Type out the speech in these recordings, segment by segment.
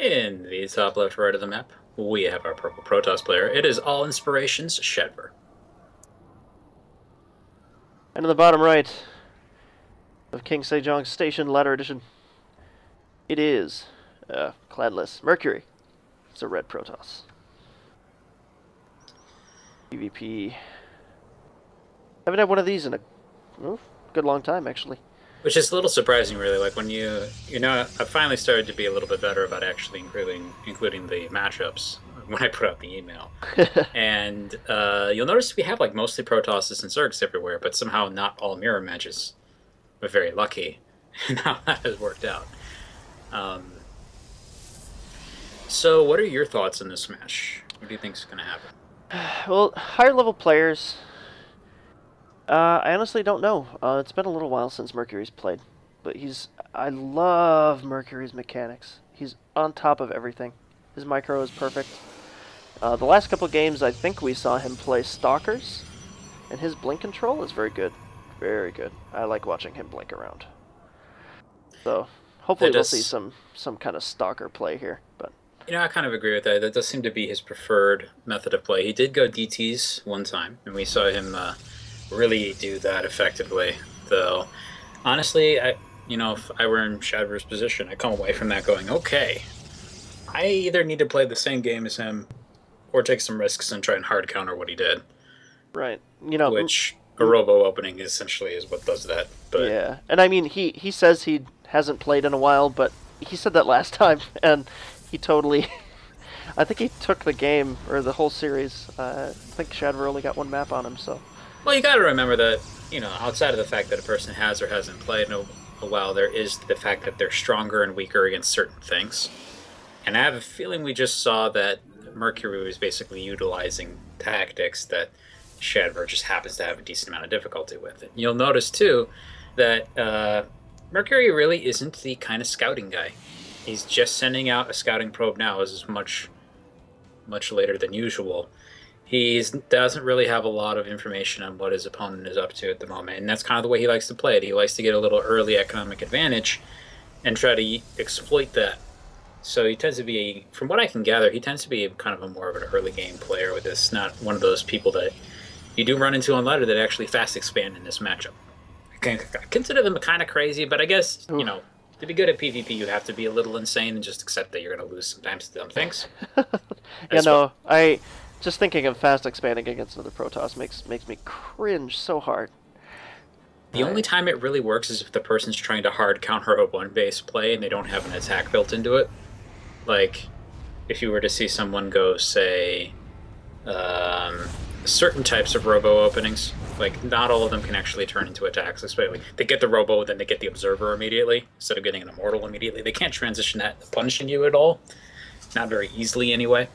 In the top left right of the map, we have our purple Protoss player. It is all inspirations, Shadver. And in the bottom right of King Sejong's Station Ladder Edition, it is cladless Mercury. It's a red Protoss. PvP. Haven't had one of these in a good long time, actually. Which is a little surprising, really. Like when I finally started to be a little bit better about actually including the matchups when I put out the email. And you'll notice we have like mostly Protosses and Zergs everywhere, but somehow not all mirror matches. We're very lucky in how that has worked out. So what are your thoughts on this match? What do you think is going to happen? Well, higher level players, I honestly don't know. It's been a little while since Mercury's played, but I love Mercury's mechanics. He's on top of everything. His micro is perfect. The last couple games, I think we saw him play Stalkers, and his blink control is very good. Very good. I like watching him blink around. So, hopefully we'll see some kind of Stalker play here, but... I kind of agree with that. That does seem to be his preferred method of play. He did go DTs one time, and we saw him really do that effectively. Though, honestly, if I were in Shadver's position, I'd come away from that going, okay, I either need to play the same game as him or take some risks and try and hard counter what he did. Right. Which a robo opening essentially is what does that. But yeah, and I mean, he says he hasn't played in a while, but he said that last time, and he totally... I think he took the game, or the whole series. I think Shadver only got one map on him, so... Well, you got to remember that, outside of the fact that a person has or hasn't played in a while, there is the fact that they're stronger and weaker against certain things. And I have a feeling we just saw that Mercury was basically utilizing tactics that Shadver just happens to have a decent amount of difficulty with. And you'll notice, too, that Mercury really isn't the kind of scouting guy. He's just sending out a scouting probe now, as is much later than usual. He doesn't really have a lot of information on what his opponent is up to at the moment, and that's kind of the way he likes to play it. He likes to get a little early economic advantage and try to exploit that. So he tends to be, from what I can gather, he tends to be kind of a more of an early game player with this. Not one of those people that you do run into on ladder that actually fast expand in this matchup. I consider them kind of crazy, but I guess, to be good at PvP, you have to be a little insane and just accept that you're going to lose sometimes to dumb things. Just thinking of fast expanding against another Protoss makes me cringe so hard. The only time it really works is if the person's trying to hard counter a one-base play and they don't have an attack built into it. Like, if you were to see someone go, say, certain types of robo openings, like, not all of them can actually turn into attacks. Especially, they get the robo, then they get the observer immediately, instead of getting an immortal immediately. They can't transition that to punishing you at all. Not very easily, anyway.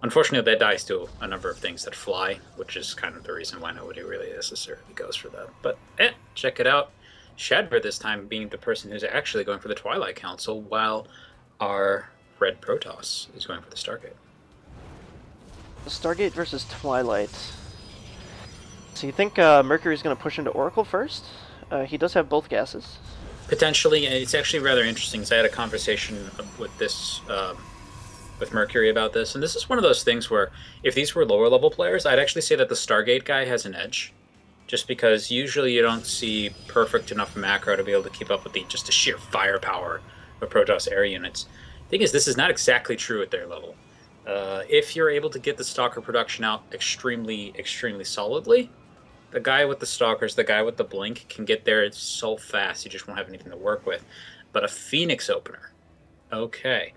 Unfortunately, that dies to a number of things that fly, which is kind of the reason why nobody really necessarily goes for that. But, check it out. Shadver this time being the person who's actually going for the Twilight Council, while our red Protoss is going for the Stargate. Stargate versus Twilight. So you think Mercury's going to push into Oracle first? He does have both gases. Potentially. It's actually rather interesting, because I had a conversation with with Mercury about this, and this is one of those things where if these were lower level players, I'd actually say that the Stargate guy has an edge, just because usually you don't see perfect enough macro to be able to keep up with just the sheer firepower of Protoss air units. The thing is, this is not exactly true at their level. If you're able to get the Stalker production out extremely solidly, the guy with the Stalkers, the guy with the Blink, can get there so fast you just won't have anything to work with. But a Phoenix opener, okay.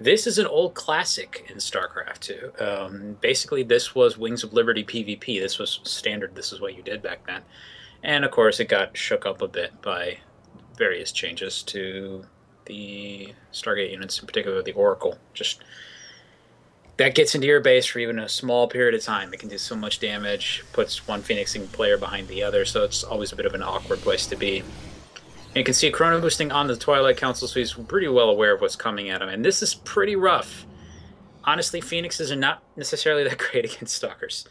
This is an old classic in StarCraft 2. Basically, this was Wings of Liberty PvP. This was standard. This is what you did back then. And, of course, it got shook up a bit by various changes to the Stargate units, in particular the Oracle. Just that gets into your base for even a small period of time. It can do so much damage, puts one Phoenixing player behind the other, so it's always a bit of an awkward place to be. And you can see Chrono Boosting on the Twilight Council, so he's pretty well aware of what's coming at him. And this is pretty rough. Honestly, Phoenixes are not necessarily that great against Stalkers.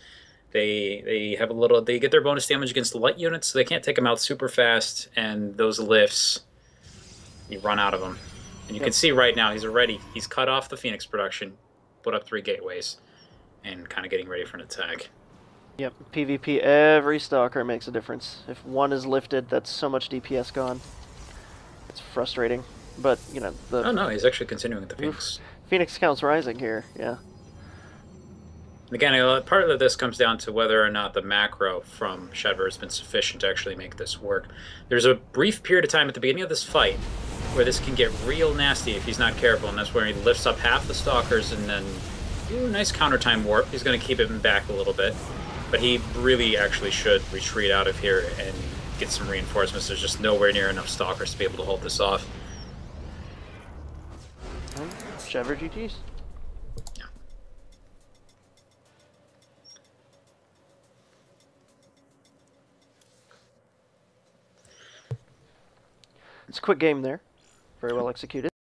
They get their bonus damage against the light units, so they can't take them out super fast, and those lifts, you run out of them. And you can Yep. see right now he's cut off the Phoenix production, put up 3 gateways, and kind of getting ready for an attack. Yep. PvP, every stalker makes a difference. If one is lifted, that's so much DPS gone. It's frustrating. But, you know, the Oh no, he's actually continuing with the oof, Phoenix. Phoenix counts rising here, yeah. And again, part of this comes down to whether or not the macro from Shadver has been sufficient to actually make this work. There's a brief period of time at the beginning of this fight where this can get real nasty if he's not careful, and that's where he lifts up half the stalkers and then, ooh, nice counter time warp. He's going to keep him back a little bit, but he really actually should retreat out of here and get some reinforcements. There's just nowhere near enough stalkers to be able to hold this off. Shadver GG's. Yeah. It's a quick game there. Very well executed.